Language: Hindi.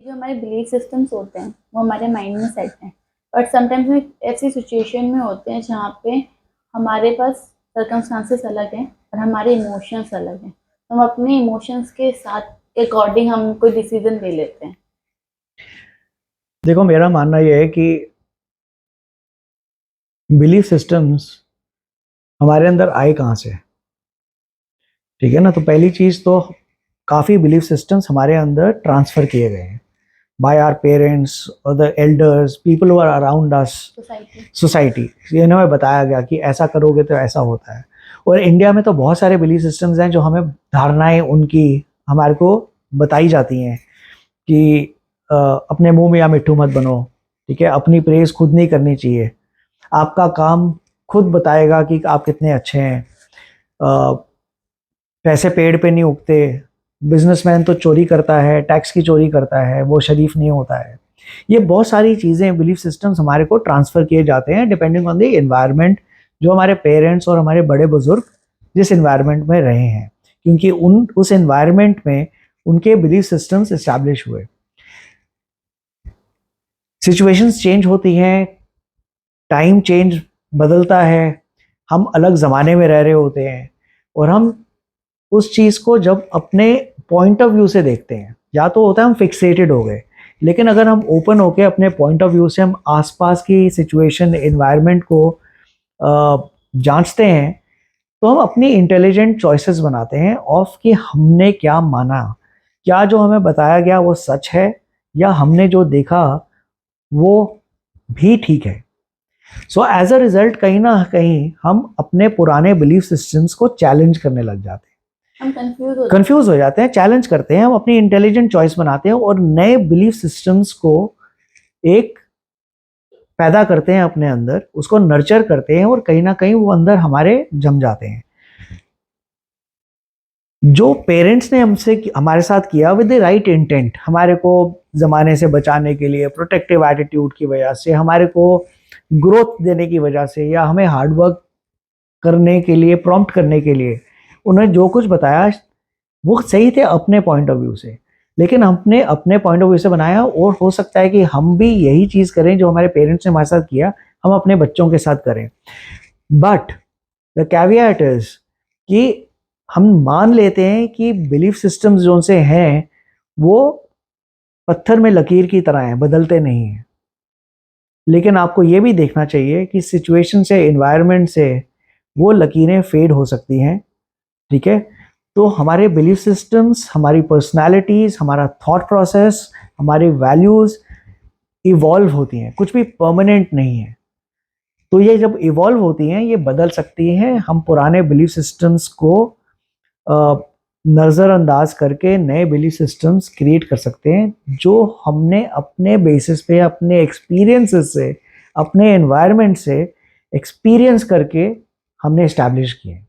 जो हमारे बिलीफ सिस्टम्स होते हैं वो हमारे माइंड में सेट हैं, बट समटाइम्स हम एक ऐसी सिचुएशन में होते हैं जहाँ पे हमारे पास सर्कमस्टांसेस अलग हैं और हमारे इमोशंस अलग हैं। तो हम अपने इमोशंस के साथ के अकॉर्डिंग हम कोई डिसीजन ले लेते हैं। देखो, मेरा मानना यह है कि बिलीफ सिस्टम्स हमारे अंदर आए कहाँ से। ठीक है ना। तो पहली चीज तो काफी बिलीफ सिस्टम्स हमारे अंदर ट्रांसफर किए गए हैं बाय आवर पेरेंट्स और the elders, people who are around us, society. इन्हें हमें बताया गया कि ऐसा करोगे तो ऐसा होता है। और इंडिया में तो बहुत सारे बिलीफ सिस्टम्स हैं जो हमें धारणाएं उनकी हमारे को बताई जाती हैं कि अपने मुंह में या मिट्ठू मत बनो। ठीक है, अपनी प्रेज खुद नहीं करनी चाहिए, आपका काम खुद बताएगा कि आप कितने अच्छे हैं। पैसे पेड़ पे नहीं उगते, बिजनेसमैन तो चोरी करता है, टैक्स की चोरी करता है, वो शरीफ नहीं होता है। ये बहुत सारी चीज़ें, बिलीफ सिस्टम्स हमारे को ट्रांसफ़र किए जाते हैं डिपेंडिंग ऑन द एनवायरनमेंट, जो हमारे पेरेंट्स और हमारे बड़े बुजुर्ग जिस एनवायरनमेंट में रहे हैं, क्योंकि उस एनवायरनमेंट में उनके बिलीफ सिस्टम्स इस्टेब्लिश हुए। सिचुएशंस चेंज होती हैं, टाइम चेंज बदलता है, हम अलग ज़माने में रह रहे होते हैं, और हम उस चीज़ को जब अपने पॉइंट ऑफ व्यू से देखते हैं, या तो होता है हम फिक्सेटेड हो गए, लेकिन अगर हम ओपन होके अपने पॉइंट ऑफ व्यू से हम आसपास की सिचुएशन, एनवायरनमेंट को जांचते हैं, तो हम अपनी इंटेलिजेंट चॉइसेस बनाते हैं ऑफ कि हमने क्या माना, क्या जो हमें बताया गया वो सच है, या हमने जो देखा वो भी ठीक है। सो एज अ रिजल्ट कहीं ना कहीं हम अपने पुराने बिलीफ सिस्टम्स को चैलेंज करने लग जाते हैं, हम कंफ्यूज हो जाते हैं, चैलेंज करते हैं, हम अपनी इंटेलिजेंट चॉइस बनाते हैं और नए बिलीफ सिस्टम्स को एक पैदा करते हैं अपने अंदर, उसको नर्चर करते हैं, और कहीं ना कहीं वो अंदर हमारे जम जाते हैं। जो पेरेंट्स ने हमसे हमारे साथ किया विद द राइट इंटेंट, हमारे को जमाने से बचाने के लिए, प्रोटेक्टिव एटीट्यूड की वजह से, हमारे को ग्रोथ देने की वजह से, या हमें हार्ड वर्क करने के लिए, प्रॉम्प्ट करने के लिए उन्होंने जो कुछ बताया वो सही थे अपने पॉइंट ऑफ व्यू से, लेकिन हमने अपने पॉइंट ऑफ व्यू से बनाया, और हो सकता है कि हम भी यही चीज़ करें जो हमारे पेरेंट्स ने हमारे साथ किया, हम अपने बच्चों के साथ करें। बट द कैवियट इज कि हम मान लेते हैं कि बिलीफ सिस्टम्स जो से हैं वो पत्थर में लकीर की तरह हैं, बदलते नहीं हैं। लेकिन आपको ये भी देखना चाहिए कि सिचुएशन से, एनवायरनमेंट से वो लकीरें फेड हो सकती हैं। ठीक है। तो हमारे बिलीफ सिस्टम्स, हमारी पर्सनालिटीज, हमारा थॉट प्रोसेस, हमारी वैल्यूज इवॉल्व होती हैं, कुछ भी परमानेंट नहीं है। तो ये जब इवॉल्व होती हैं, ये बदल सकती हैं। हम पुराने बिलीफ सिस्टम्स को नज़रअंदाज करके नए बिलीफ सिस्टम्स क्रिएट कर सकते हैं, जो हमने अपने बेसिस पे, अपने एक्सपीरियंसेस से, अपने एनवायरनमेंट से एक्सपीरियंस करके हमने इस्टेब्लिश किए।